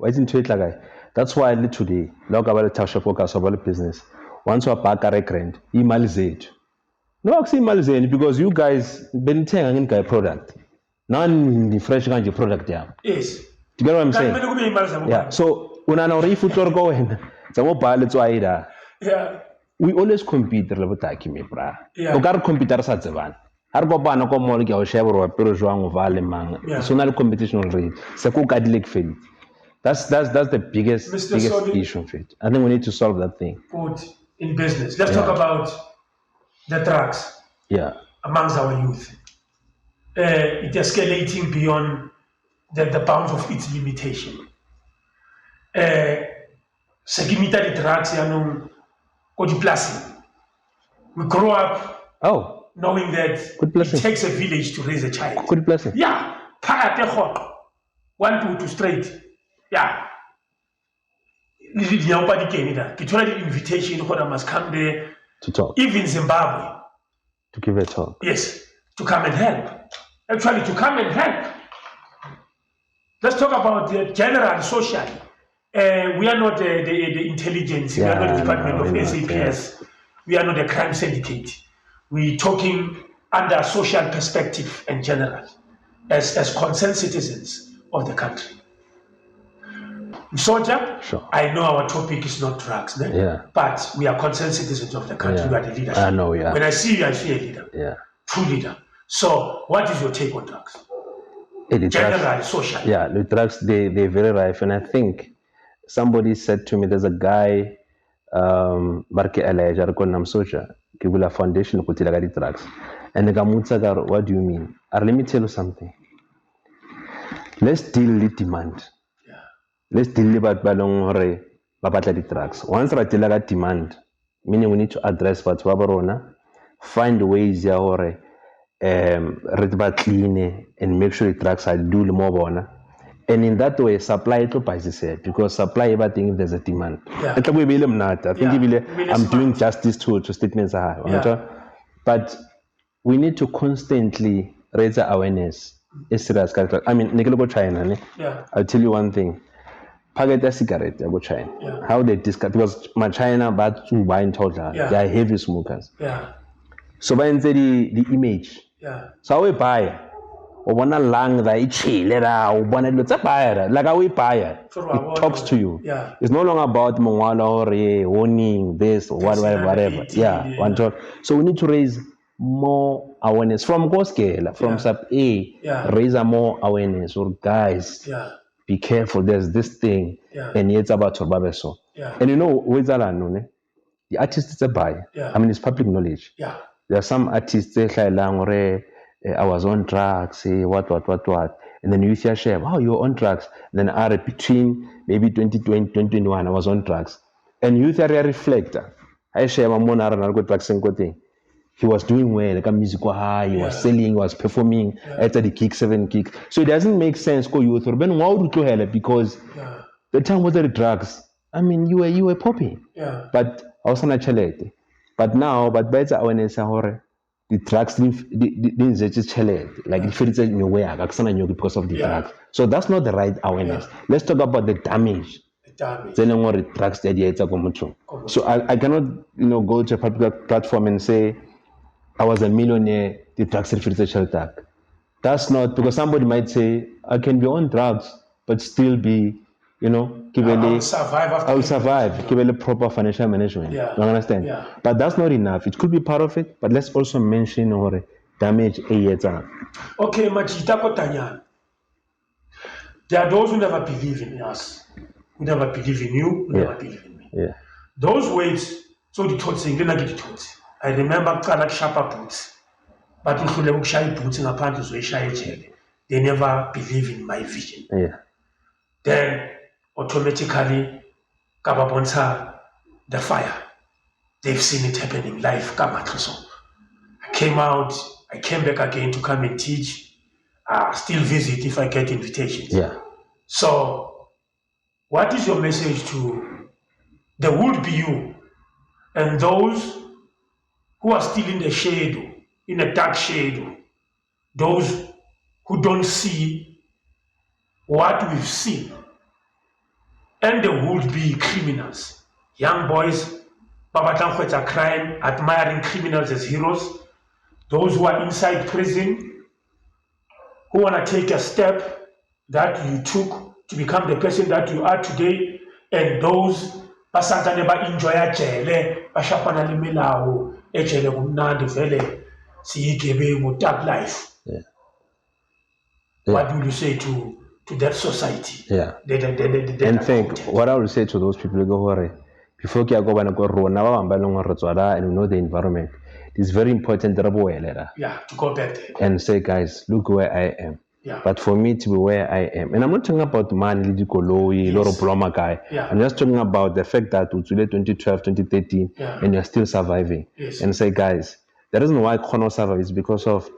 isn't it like that's why today log about the shop focus about business once you back a record email Z no email Z because you guys been telling a product non fresh kind of product there. Yes, do you get what I'm saying? Yeah, so when I know if you go in yeah, we always compete me bra yeah. O got computer sa tseban har go bana go mo le ke o sheba ro pero jwang o vale mang so na le competition already se ko ka dilek fail that's the biggest Solly, issue of it. I think we need to solve that thing. Good in business. Let's talk about the drugs amongst our youth. It escalating beyond the bounds of its limitation. Segimita the drugs we grow up knowing that it takes a village to raise a child. Good blessing. Yeah. 1 2 straight. Yeah. The invitation I must come there to talk. Even Zimbabwe. To give a talk. Yes. To come and help. Actually, to come and help. Let's talk about the general social. We are not the intelligence. We are not the department of SAPS. We are not a crime syndicate. We're talking under social perspective and general. As concerned citizens, of the country. Soldier, Sure. I know our topic is not drugs, but we are concerned citizens of the country. We are the leadership. I know, yeah. When I see you, I see a leader. Yeah. True leader. So, what is your take on drugs? Generally, socially. Yeah, the drugs, they're very rife. And I think somebody said to me, there's a guy, Barke Elijah, Namsocha, Kibula Foundation, Kutilagari drugs. And the Gamutsagar, what do you mean? Let me tell you something. Let's deal with demand. Let's deal with balong the drugs. Once we deal with demand, meaning we need to address what's wabarona, find ways ya clean and make sure the drugs are do more bona. And in that way, supply to prices because supply everything if there's a demand. I think I'm doing justice to statements. But we need to constantly raise the awareness. It's serious. I mean, go China. I'll tell you one thing. Packet a cigarette, go China. How they discuss because my China but to buy in total. They are heavy smokers. So when the image. So we buy. O bona lang da ichile ra o bona lo tsa buy like how we buy it talks to you. It's no longer about mongwalo or owning this or whatever. So we need to raise more awareness from go scale from sub A. Raise a more awareness or guys. Be careful. There's this thing and it's about to and you know with the artist is a buy. I mean it's public knowledge. There are some artists I was on drugs, what, and then you see a share, wow, you're on drugs. Then between maybe 2020, 2021, I was on drugs. And youth area reflector. I share my mona drugs and thing. He was doing well, like a musical high, he was selling, he was performing, after the kick, 7 kicks. So it doesn't make sense go youth or ben wow to hell because the time was the drugs. I mean you were popping. But I was on a challenge. But now, but better awareness the drugs didn't like if it's a new way because of the drugs. So that's not the right awareness. Let's talk about the damage. The drugs so I cannot go to a public platform and say I was a millionaire, the drugs attack. That's not because somebody might say I can be on drugs but still be I'll survive. Give a proper financial management. You understand? But that's not enough. It could be part of it, but let's also mention or damage a Okay, Machita Kotanya. There are those who never believe in us, who never believe in you, who never believe in me. Those words, so the thoughts saying, I remember Kalak Shapa boots, but boots in a panty, they never believe in my vision. Then automatically kababonsa the fire. They've seen it happening live. I came out, I came back again to come and teach, still visit if I get invitations. So what is your message to the would-be you and those who are still in the shade, in a dark shade, those who don't see what we've seen? And the would-be criminals, young boys, Babatankweta crime, admiring criminals as heroes, those who are inside prison, who want to take a step that you took to become the person that you are today, and those basanta neba enjoy jele, bashapana limelawo, ejele kumnandi vele, siyigebe mu dark life. What will you say to that society? And think what I will say to those people go before you go and we know the environment. It's very important to go back there and say, guys, look where I am. But for me to be where I am, and I'm not talking about man guy. I'm just talking about the fact that it's 2012, 2013, and you're still surviving. And say, guys, the reason why I cannot survive is because of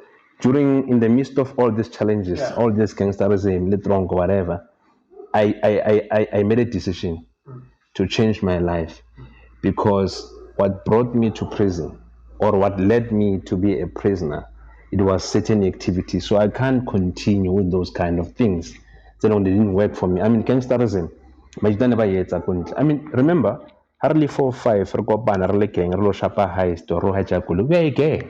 in the midst of all these challenges, all this gangsterism, wrong, whatever, I made a decision to change my life because what brought me to prison or what led me to be a prisoner, it was certain activities. So I can't continue with those kind of things. They didn't work for me. I mean, gangsterism, I mean, remember, hardly 4 or 5 re kopana re le gang re lo shapa heist or ro hijack koloi, we are a gang.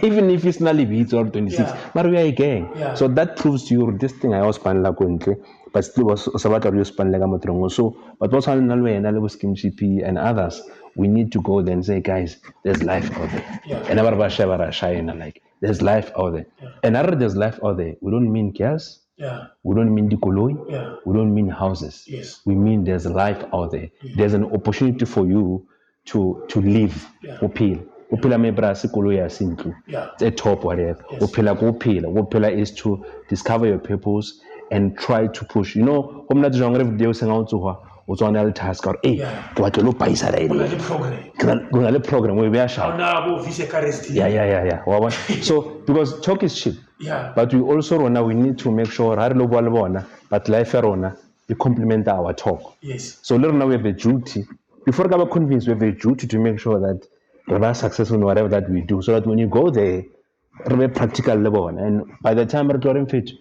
Even if it's not leave or 26, but we are a gang. So that proves to you this thing I was span la kontle, but still was sabata you span lega motrongo. So but what's on na le Skeem GP and others, we need to go there and say, guys, there's life out there. And never share shine like there's life out there. And after there's life out there, we don't mean cars. We don't mean dikoloi. We don't mean houses. We mean there's life out there. There's an opportunity for you to live. Upila me brasi koloi ya simple. It's a top whatever. Upila is to discover your purpose and try to push. You know, hom na jongre video senga utsuwa. Utswana le task or what lo paisa ra ile. Kuna le program we be sha. Yeah. So because talk is cheap. But we also we need to make sure but life we complement our talk. So now we have a duty. Before we convince, we have a duty to make sure that we are successful in whatever that we do. So that when you go there, we have practical level. And by the time we're fit,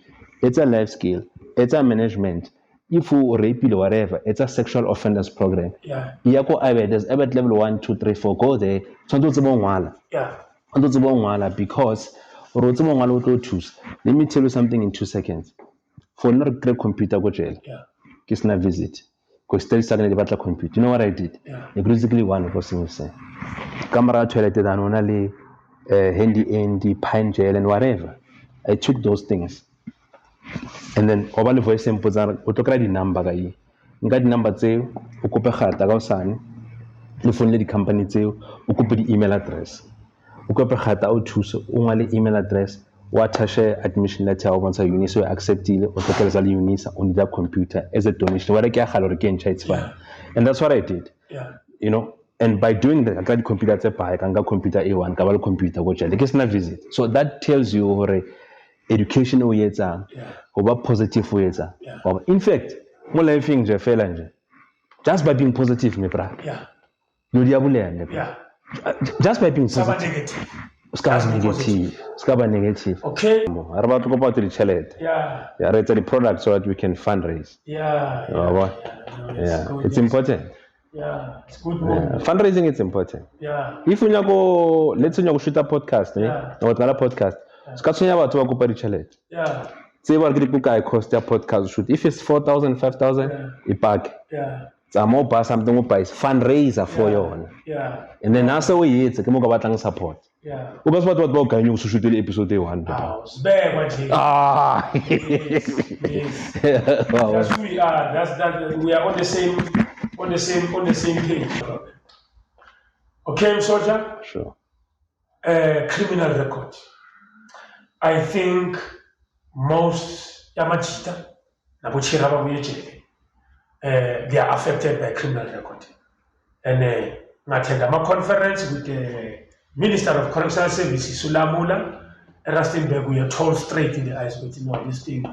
it's a life skill, it's a management. If you rape or whatever, it's a sexual offenders program. There's level 1, 2, 3, 4. Go there. Because let me tell you something in 2 seconds. For not a great computer, go jail. Kisna visit. Because still starting to battle computer. You know what I did? Basically one person say. Camera toilet and only handy pine jail and whatever. I took those things. And then over the voice and put the number. Got number say, Ukope Hata Gausan, the phone lady company say, Ukope the email address. Ukope Hata out to only email address. What admission letter once a uni so accept it or the unis on that computer as a donation. What I get it's fine. And that's what I did. You know, and by doing that, I got the computer I can get computer A1, Kabal computer, which I guess not visit. So that tells you or education or positive ways. In fact, more life things just by being positive, me bra. Just by being positive. Skaba negative. Okay. I'm about to go back to the challenge. It's the product so that we can fundraise. It's important. It's good. Fundraising is important. If you go, let's say you shoot a podcast, or a podcast. Skatunya about to go to challenge. Say what the cost their podcast shoot. If it's 4,000, 5,000, it back. So more pass something more price fundraiser for you. And then also we it's come about support. Because what can you shoot the episode 1? That's who we are. That's we are on the same page. Okay, soldier? Sure. Criminal record. I think most Yamachita, they are affected by criminal record. And I attended a conference with the Minister of Correctional Services, Sulamula, Rustenberg. We are told straight in the eyes, but you know, this thing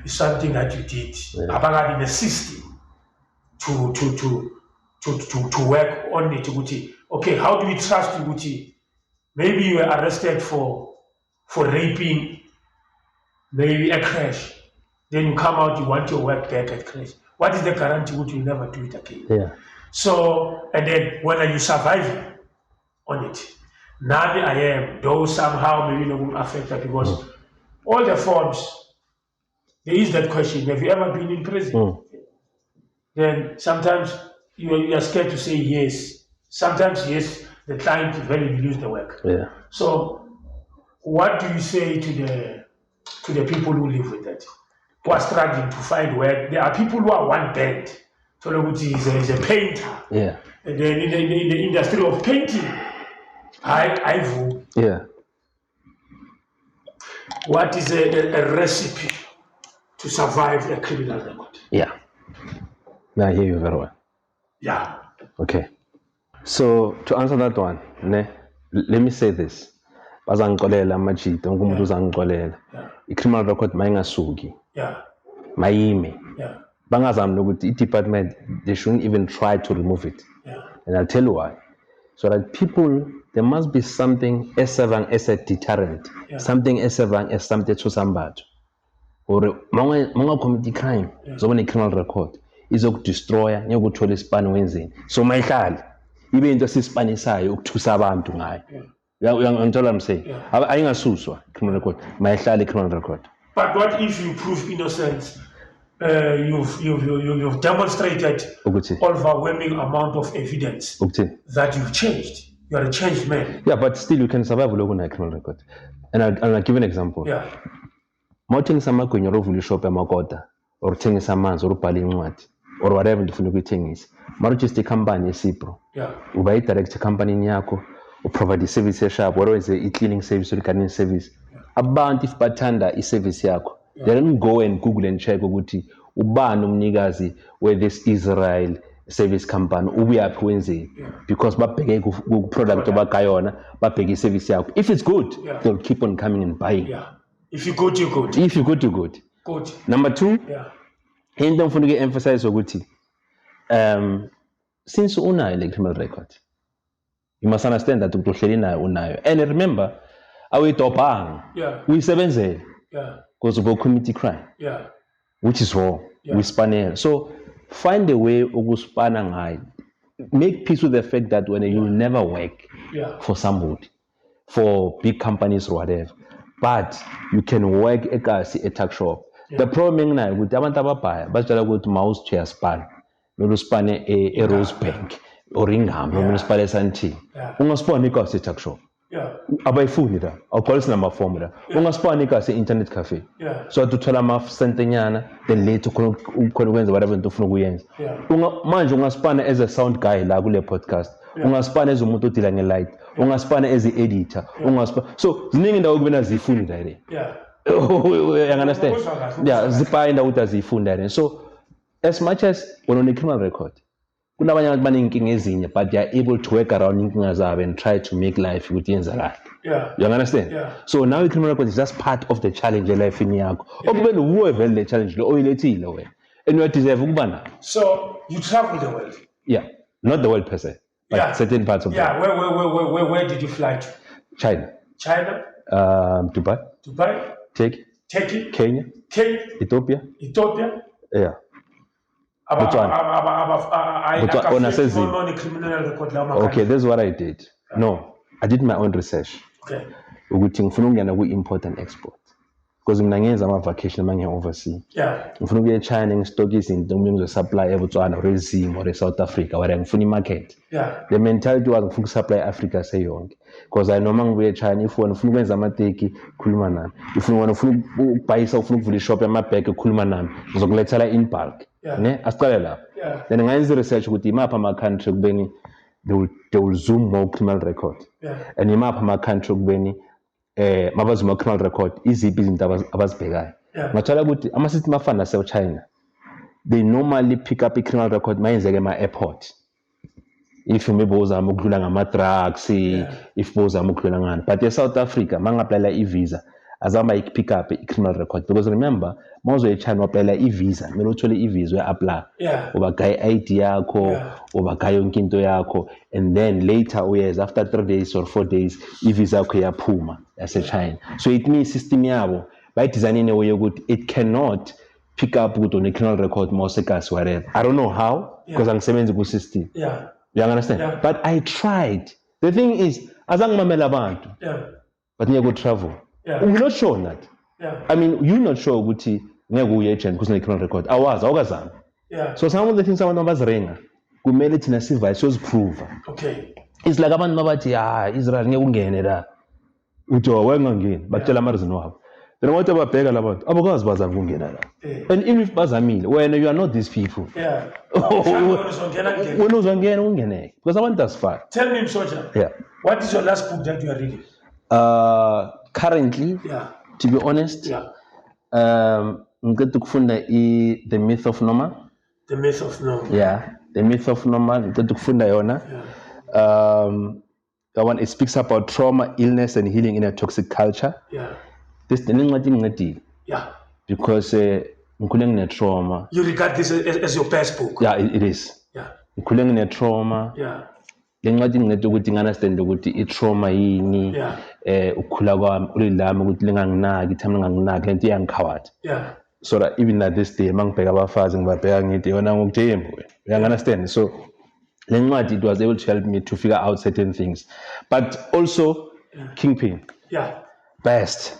is something that you did. About in the system to work on it. Okay, how do we trust you? Maybe you were arrested for raping, maybe a crash. Then you come out, you want your work back at crash. What is the guarantee you will never do it again? So, and then whether you survive on it. Now I am, though somehow maybe not affected because all the forms, there is that question, have you ever been in prison? Then sometimes you are scared to say yes. Sometimes yes, the client very lose the work. So what do you say to the people who live with that? Who are struggling to find work? There are people who are one band. So which is a painter. And then in the industry of painting, what is a recipe to survive a criminal record? I hear you very well. Okay. So to answer that one, let me say this. Bazangikolela machito ngumuntu uzangikolela. I-criminal record mayingasuki. Mayime. Bangazami nokuthi i-department they shouldn't even try to remove it. And I'll tell you why. So that people, there must be something as serving as a deterrent, something as serving as something to somebody. Or monga commit crime, so when a criminal record, izokudestroya ngeke uthole isipani wenzeni so mayihlali ibe into sisipanisayo ukuthusa abantu ngayo uyangithola mse ayingasuswa criminal record mayihlali criminal record. But what if you prove innocence? You've demonstrated overwhelming amount of evidence that you've changed. You are a changed man. Yeah, but still you can survive with a criminal record. And I'll give an example. Yeah. Moting sama kwenye rovuli shop ya makota or tengi samanzi or upali ngwati or whatever ndifuna kuithengisa. Mara just a company esipro. Yeah. Ubayi direct company yako or provide service ya shop or is a cleaning service or cleaning service. Abantu if bathanda i-service yako. They don't go and Google and check ukuthi ubani umnikazi where this Israel service company ubuyaphi wenzeni because babheke ku product obakayona babheke i-service yakho. If it's good, they'll keep on coming and buying. Yeah. If you good, you good. If you good, you good. Good. Number 2, into ngifuna uku-emphasize ukuthi since unayo le criminal record, you must understand that uhleli nayo unayo. And remember, awuyidobhanga. Uyisebenzele. Because of a committee crime, which is wrong. We span so find a way of spanning high. Make peace with the fact that when you will never work for somebody, for big companies or whatever, but you can work at a tuck shop. The problem is with abantu ababhaya bajala ukuthi mouse chair span, no span a Rose Bank or Ingham, no span a Santi. Ungaspan a tuck shop. Abayifuni la awuqalisa number form la ungaspanika se-internet cafe so tuthola ama-sentenyana then later ukhona ukwenza whatever into ufuna ukuyenza manje ungaspana as a sound guy la kule podcast ungaspana as umuntu odila nge-light ungaspana as i-editor so ziningi indawo kubena ziyifuni la le you understand zipaya indawo ukuthi aziyifuni la so as much as when on a criminal record kunabanye abantu banenkinga ezinye but they are able to work around inkinga zabo and try to make life ukuthi yenzakala. You understand? So now the criminal record is just part of the challenge life yakho okubele uwe vele le challenge lo oyilethile wena and you deserve ukuba nayo. So you travel the world? Not the world per se but certain parts of the world. Where did you fly to? China, Dubai, Turkey, Kenya, Ethiopia. Okay, this is what I did. No, I did my own research. Ukuthi ngifuna ukungena ku-import and export because mina ngenza ama-vacation mangiya overseas. Ngifuna ukuya eChina ngistoke izinto ngizosupply eBotswana or eZim or eSouth Africa where ngifuna imarket. The mentality was ngifuna ukusupply Africa seyonke because I know mangibuya eChina if wena ufuna ukwenza amateki khuluma nami, if wena ufuna ukubhayisa ufuna ukuvula ishop yamabhege khuluma nami ngizokulethela in bulk. Ne asiqale lapho then ngayenza research ukuthi imaphi ama-country kubeni they will zoom more criminal record and imaphi ama-country kubeni mabazuma criminal record iziphi izinto abazibhekayo ngathola ukuthi ama-system afana nase-China they normally pick up i-criminal record mayenzeke ema-airport if maybe uzama ukudlula ngama-drugs if uzama ukudlula ngani but e-South Africa mangaplayela i-visa azama pick up i-criminal record because remember mawuzoya eChina waplayela i-visa kumele uthole i-visa uya-apply ubagaye i-ID yakho ubagaye yonke into yakho and then later uyeza after 3 days or 4 days i-visa yakho iyaphuma yase-China so it means system yabo bayidesign in a way yokuthi it cannot pick up ukuthi on a criminal record mawusekasi whatever. I don't know how because angisebenzi ku-system. You understand? But I tried. The thing is azangimamela abantu but ngeke travel. We're not sure that. I mean, you're not sure ukuthi ngeke uye agent because criminal record. Awukazami. So some of the things abantu abazirenga kumele thina siva siyoziprove. It's like abantu babathi Israel ngeke ungene la. Uthi wengangeni batshela amareason wabo. Then what ababheka labantu abakwazi bazama ukungena la. And even if bazamile when you are not these people. When uzongena ungene because abantu asifana. Tell me Msoja. What is your last book that you are reading? Currently, to be honest, ngicela ukufunda The Myth of Normal. The Myth of Normal. The Myth of Normal. Ngicela ukufunda yona. That one it speaks about trauma, illness, and healing in a toxic culture. This the nencwadi ngincedile. Because ngikhule ngine trauma. You regard this as your best book? It is. Ngikhule ngine trauma. Lencwadi ngincede ukuthi ngi-understand ukuthi i-trauma yini ukukhula kwami ulilami ukuthi linganginaki ithami linganginaki lento iyangikhawatha so that even at this day mangibheka abafazi ngibabheka ngithi yona ngokujembu you understand. So it was able to help me to figure out certain things, but also Kingpin best,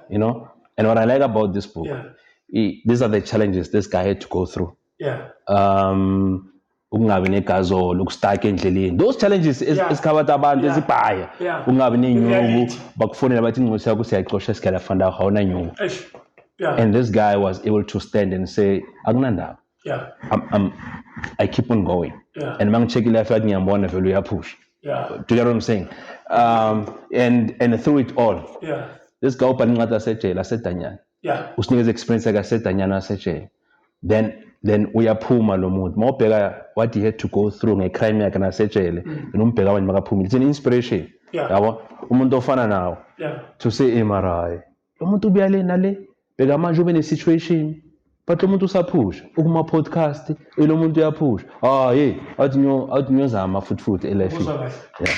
you know. And what I like about this book, these are the challenges this guy had to go through. Ukungabi negazolo, ukustuck endleleni, those challenges esikhabatha abantu ezibhaya, ukungabi nenyuku bakufonela bathi incosi yakho siyayixosha esikhala fanda awuna nyuku. And this guy was able to stand and say akunandaba, I keep on going, and mangicheck life yakhe ngiyambona vele uyapush. Do you get what I'm saying? And through it all, this guy opened incwadi asejele asedanyana, usinikeza experience yakhe asedanyana asejele, then uyaphuma lo muntu mawubheka what he had to go through ngecrime yakhe nasejele, then umbheka abantu bakaphumile. It's an inspiration, yabo, umuntu ofana nawo, to say marayi lo muntu ubuya le nale, bheka manje ube ne-situation, but lo muntu usaphusha ukuma podcast lo muntu uyaphusha athi nyozama futhi elifini.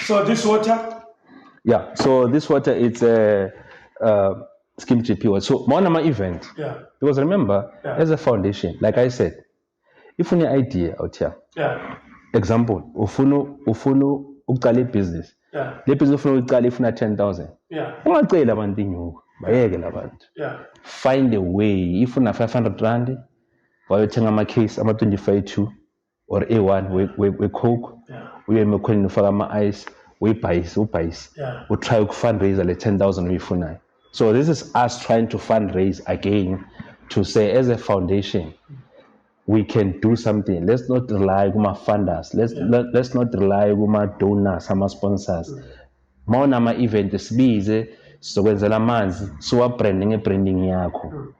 So this water, so this water, it's a Skeem GP. So one of my event, because remember, as a foundation, like I said, if you have an idea out here, example, ufuna uqala business, le business ufuna uqala ifuna 10,000, ungacela abantu inyuku bayeke labantu, find a way. If una 500 rand wayothenga ama-case ama-25 or A1 we coke, uye emekhoneni ufaka ama-ice, ubhayisi utry ukufundraise le 10,000 uyifunayo. So this is us trying to fundraise again to say, as a foundation, we can do something. Let's not rely on my funders. Let's not rely on my donors, my sponsors. Maona ma event sibize sokwenzela amanzi so branding yakho.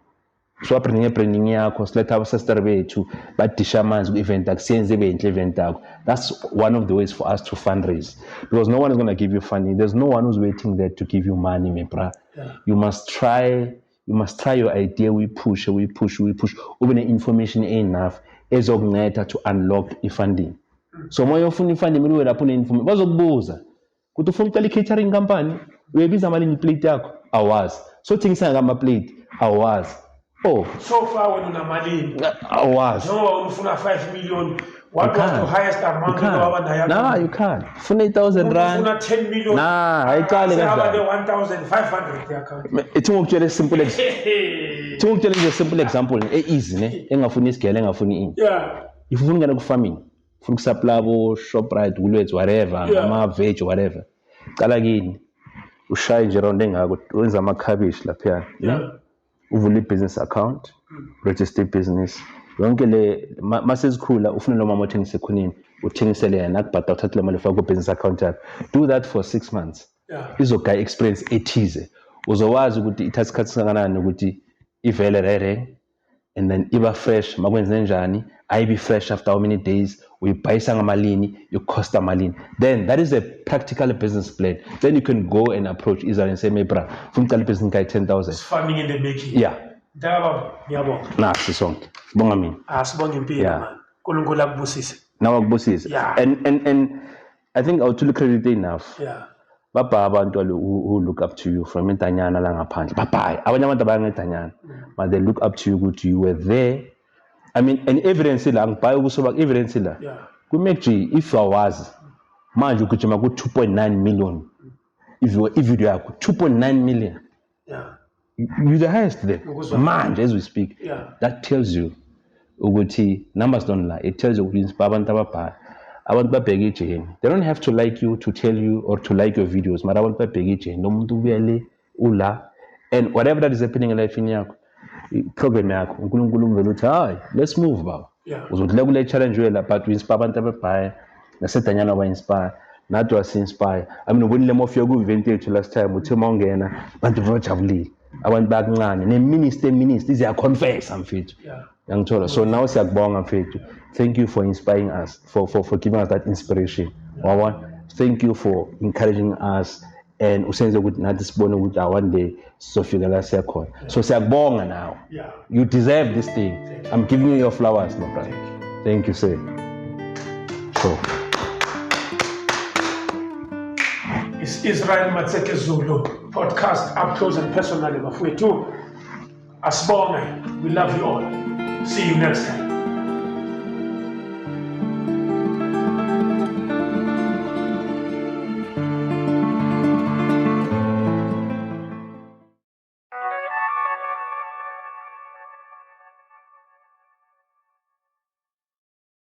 So branding yakho siletha abasister bethu badisha amanzi ku event akusenze benhle event yakho. That's one of the ways for us to fundraise, because no one is going to give you funding. There's no one who's waiting there to give you money, my bro. You must try your idea. We push. Even information enough ezokunceda to unlock funding. So moyo ufuna funding manje lapho information bazokubuza kuthi ufuna uqala catering company uyebiza malini plate yakho awazi, so thingisa ngama plate awazi. So far when unamalini awazi njengoba ufuna 5 million, what was the highest amount you nah, you can't. Funa 8,000 rand. Funa 10 million. Nah, ayiqale kanjani. 1,500 account. Ithi ngokutshela simple example easy ne engafuni isigele engafuni ini. If ufuna ngena ku farming, ufuna ukusupply abo Shoprite, Woolworths, whatever, ama veg whatever. Qala kini. Ushaye nje round engako wenza ama cabbage lapha, uvule business account, register business. Yonke le masezikhula ufuna lo mama othengise khonini uthengisele yena akubhada uthathe le mali ufaka ku business account yakho. Do that for 6 months. Izogaya experience ethize. Uzowazi ukuthi ithatha isikhathi singakanani ukuthi ivele rere, and then iba fresh makwenze njani, ayibi fresh after how many days, uyibhayisa ngamalini, you cost malini. Then that is a practical business plan. Then you can go and approach Israel and say, "My bra, funa uqala business guy 10,000." Farming in the making. Ndaba ngiyabonga. Nasi sonke. Sibonga mina. Sibonga impilo man. UNkulunkulu akubusise. Nawe akubusise. And I think I would to credit enough. Baba abantu who look up to you from intanyana la ngaphandle. Baba abanye abantu abangedanyana. But they look up to you good, you were there. I mean, and evidence la ngibhaye ukusoba evidence la. Ku make if you was manje ukujima ku 2.9 million. If video yakho 2.9 million. You're the highest there. Manje as we speak. That tells you ukuthi numbers don't lie. It tells you ukuthi abantu ababhaya abantu babheka ijeni. They don't have to like you to tell you or to like your videos. Mara abantu babheka ijeni nomuntu ubuyele ula, and whatever that is happening in life yakho, program yakho uNkulunkulu umvela uthi hayi let's move baba. Uzothula kule challenge wela but we inspire abantu ababhaya nasedanyana wa inspire nathi was inspire. I mean ubonile mofika ku event yethu last time uthe mawungena abantu bajabulile abantu bakuncane ne-minister iziya confess mfethu yangithola. So now siyakubonga mfethu, thank you for inspiring us, for giving us that inspiration. Thank you for encouraging us and usenze ukuthi nathi sibone ukuthi one day sizofika la siyakhona. So siyakubonga now. You deserve this thing. I'm giving you your flowers my brother. Thank you sir. So It's Israel Matseke Zulu podcast up close and personal bafowethu Asibonge. We love you all. See you next time.